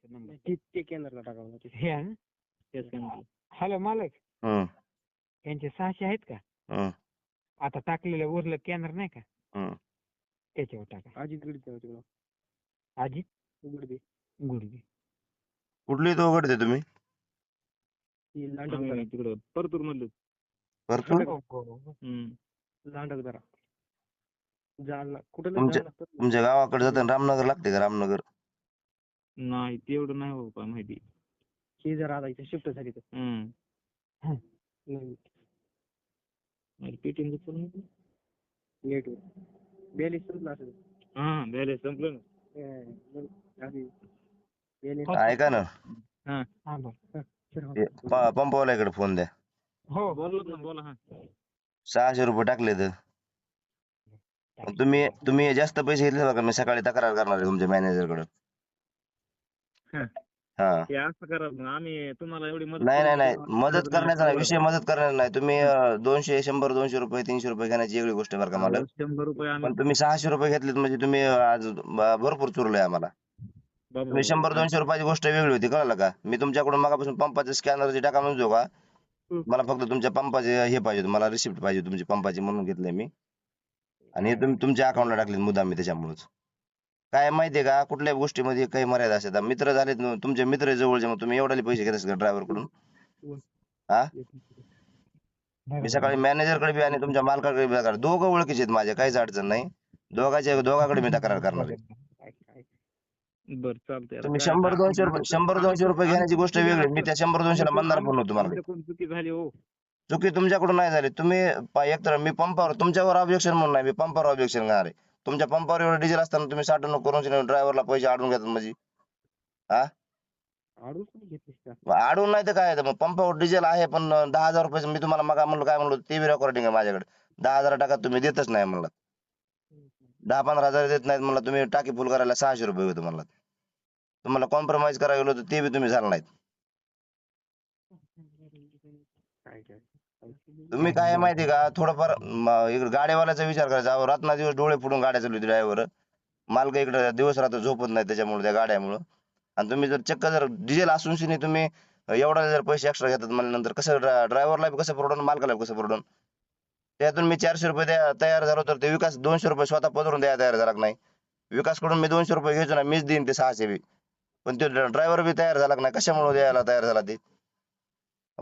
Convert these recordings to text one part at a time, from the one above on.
ते केंद्राला टाकावं लागते. हे आहे ना. हॅलो मालक, यांचे 600 आहेत का? आता टाकलेलं उरलं केंद्र नाही का, त्याच्यावर टाका. अजित गडीचं तिकडं अजित गुडदे गुडगे. कुठली तो उघडते तुम्ही? तिकडं परतूर मधलं भरपूर लांडक जरा जालना कुठं तुमच्या गावाकडे जाताना रामनगर लागते का? रामनगर नाही तेवढं नाही हो माहिती. हे जरा आता इथे शिफ्ट झाली तर नेट बॅलेन्स संपला असेल. बॅलेन्स संपलं ना. ऐका ना, पंपवाल्याकडे फोन द्या. हो बोला. 600 रुपये टाकले तर तुम्ही जास्त पैसे घेतले बघा. मी सकाळी तक्रार करणार आहे तुमच्या मॅनेजरकडे. हा हे असं करा मग आम्ही तुम्हाला एवढी मदत नाही मदत करण्याचा नाही विषय, मदत करण्याचा नाही. तुम्ही 200 100 200 रुपये 300 रुपये घेण्याची वेगळी गोष्ट बरं का मला. 100 रुपये आम्ही पण तुम्ही 600 रुपये घेतलेत म्हणजे तुम्ही आज भरपूर चुरलोय आम्हाला. तुम्ही 100 200 रुपयाची गोष्ट वेगळी होती, कळलं का? मी तुमच्याकडून मगापासून पंपाचे स्कॅनरची टाका म्हणतो का, मला फक्त तुमच्या पंपाचे हे पाहिजे, मला रिसिप्ट पाहिजे तुमची पंपाची, म्हणून घेतलंय मी. आणि हे तुम्ही तुमच्या अकाउंटला टाकले मुद्दाम मी त्याच्यामुळेच. काय माहितीये का, कुठल्या गोष्टीमध्ये काही मर्यादा असतात. मित्र झाले तुमचे, मित्र जवळचे, मग तुम्ही एवढे पैसे घेत का ड्रायव्हर कडून? हा, मी सकाळी मॅनेजरकडे बी आणि तुमच्या मालकाकडे बी तक्रार, दोघं ओळखीचे आहेत माझ्या, काहीच अडचण नाही. दोघाकडे मी तक्रार करणार आहे. बरं चालतंय. तुम्ही 100 200 रुपये घेण्याची गोष्ट वेगळी. मी त्या 100 200 ला मंदार पण होतो. तुम्हाला चुकी झाली हो. चुकी तुमच्याकडून नाही झाली. तुम्ही एकतर मी पंपावर तुमच्यावर ऑब्जेक्शन म्हणून नाही, मी पंपावर ऑब्जेक्शन घेणार आहे. तुमच्या पंपावर एवढं डिझेल असताना तुम्ही साठवणूक करून ड्रायव्हरला पैसे आडून घेतात म्हणजे? हा, आडून नाही तर काय, मग पंपावर डिझेल आहे पण 10,000 रुपये मी तुम्हाला मग म्हणलो, काय म्हणलो ते बी रेकॉर्डिंग आहे माझ्याकडे. 10,000 टाका तुम्ही देतच नाही म्हणला. 10-15,000 देत नाहीत म्हणला. तुम्ही टाकी फुल करायला 600 रुपये होते म्हणला. तुम्हाला कॉम्प्रोमाइज करायला गेलो तर ते बी तुम्ही झाला नाहीत. तुम्ही काय माहिती का, थोडंफार इकडे गाड्यावाल्याचा विचार करायचा. रात्र दिवस डोळे फुडून गाड्या चालवते ड्रायव्हर. मालक इकडे दिवस रात्र झोपत नाही त्याच्यामुळे, त्या गाड्यामुळं. आणि तुम्ही जर चक्क जर डिझेल असून तुम्ही एवढा जर पैसे एक्स्ट्रा घेतात म्हणल्यानंतर कसं ड्रायव्हरला कसं परवडून, मालकाला कसं परवडून? त्यातून मी 400 रुपये द्या तयार झालो तर ते विकास 200 रुपये स्वतः पदरून द्यायला तयार झाला नाही. विकास कडून मी 200 रुपये घ्यायचो ना, मीच देईन ते 600 बी. पण ते ड्रायव्हर बी तयार झाला नाही. कशामुळे द्यायला तयार झाला ते?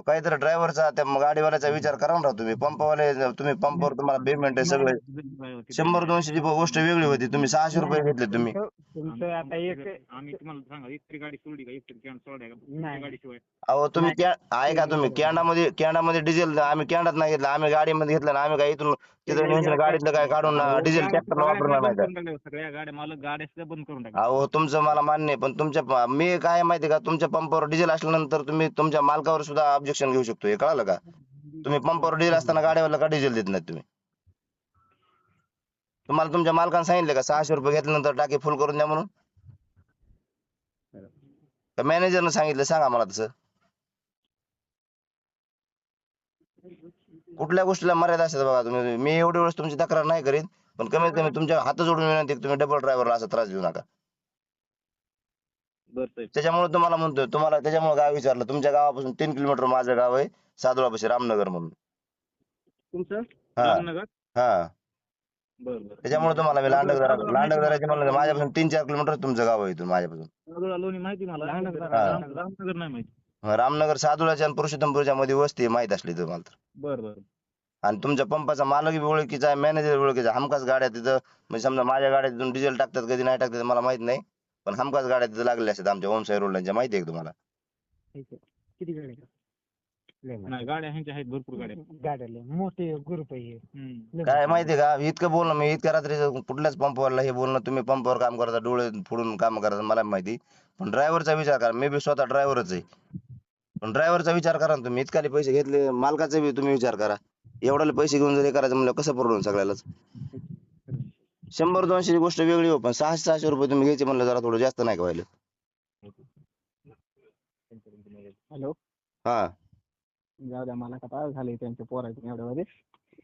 काहीतरी ड्रायव्हरचा, त्या गाडीवाल्याचा विचार करा ना तुम्ही. पंपवाले तुम्ही, पंपावर तुम्हाला पेमेंट आहे सगळे. 100 200 ची गोष्ट वेगळी होती. तुम्ही 600 रुपये घेतले तुम्ही. तुमचं आता एक आम्ही तुम्हाला सांगा, एक गाडी सोडली का, एक कॅन सोडाय का गाडी शिवाय? अहो तुम्ही ऐका, तुम्ही कॅन्डामध्ये डिझेल आम्ही कॅन्डात नाही घेतलं, आम्ही गाडीमध्ये घेतलं ना. आम्ही काय इथून तिथं नेऊन गाडीतलं काय काढून डिझेल ट्रॅक्टर वापरणार नाही का? सगळ्या गाड्या मालक गाड्या सुद्धा बंद करून टाकल्या. अहो तुमचं मला मान्य आहे, पण तुमच्या मी काय माहिती का, तुमच्या पंपावर डिझेल असल्यानंतर तुम्ही तुमच्या मालकावर सुद्धा ऑब्जेक्शन घेऊ शकतो. हे कळालं का? तुम्ही पंपावर डिझेल असताना गाड्यावाला का डिझेल देत नाही तुम्ही? तुम्हाला तुमच्या मालकाने सांगितलं का 600 रुपये घेतल्यानंतर टाकी फुल करून द्या म्हणून? का मॅनेजरनं सांगितलं? सांगा मला तसं. कुठल्या गोष्टीला मर्यादा असतात बघा तुम्ही. मी एवढी वेळेस तुमची तक्रार नाही करीत, पण कमीत कमी तुमच्या हात जोडून विनंती आहे, तुम्ही डबल ड्रायव्हरला असा त्रास देऊ नका. त्याच्यामुळे तुम्हाला म्हणतोय, तुम्हाला त्याच्यामुळे गाव विचारलं. तुमच्या गावापासून 3 किलोमीटर माझं गाव आहे, सादुळापाशी, रामनगर म्हणून. तुमचं हा रामनगर? हा, बरं. त्याच्यामुळे तुम्हाला मी लांडगराचे म्हणलं, माझ्यापासून 3-4 किलोमीटर तुमचं गाव आहे इथून माझ्यापासून. लोणी माहिती मला, रामनगर नाही माहिती. रामनगर सादुळाच्या आणि पुरुषोत्तमपूरच्या मध्ये वस्ती माहित असली तुम्हाला तर. बरं. आणि तुमच्या पंपाचा मालक बी ओळखीचा आहे, मॅनेजर ओळखीचा. हमखास गाड्या तिथं, म्हणजे समजा माझ्या गाड्या तिथून डिझेल टाकतात, कधी नाही टाकतात मला माहित नाही, पण हमखास गाड्या तिथं लागलेल्या असतात आमच्या ओमसाई रोडला. माहिती आहे तुम्हाला? किती गाड्या? नाही गाड्या ह्यांच्या आहेत, भरपूर गाड्या मोठे ग्रुप आहे. काय माहितीये का, इतकं बोलणं मी इतक्या रात्री कुठल्याच पंपावरला हे बोलणं, तुम्ही पंपावर काम करता, डोळे फोडून काम करता, मला माहिती. पण ड्रायव्हरचा विचार करा. मी बी स्वतः ड्रायव्हरच आहे, पण ड्रायव्हरचा विचार करा ना तुम्ही. इतकाले पैसे घेतले, मालकाचा बी तुम्ही विचार करा. एवढ्याले पैसे घेऊन जर हे करायचं म्हणलं कसं परवडून सगळ्यालाच? 100 200 ची गोष्ट वेगळी हो, पण 600 रुपये तुम्ही घ्यायचे म्हणलं जरा थोडं जास्त नाही का व्हायला? हॅलो, हा, जाऊ द्या, मला काय झालंय त्यांच्या पोराच्या एवढ्यामध्ये.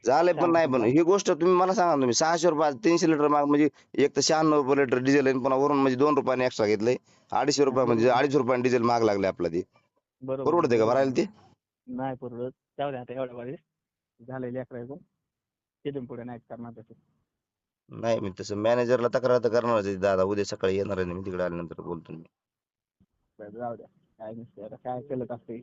झालंय पण नाही पण ही गोष्ट तुम्ही मला सांगा ना, तुम्ही 600 रुपये 300 लिटर माग म्हणजे एक तर 96 रुपये लिटर डिझेल आहे, पुन्हा वरून म्हणजे 2 रुपयाने एक्स्ट्रा घेतलंय. 250 रुपये म्हणजे 250 रुपयाने डिझेल महाग लागले आपला ते. परवडते का भरायला ते? नाही परवडत. जाऊ दे आता एवढ्या वेळेस झालंय लेकराचं, तिथून पुढे नाही करणार तसं. नाही मी तसं मॅनेजरला तक्रार तर करणारच आहे दादा. उद्या सकाळी येणार आहे मी, तिकडे आल्यानंतर बोलतो मी. जाऊ द्या, काय नसतं आता, काय केलं असते.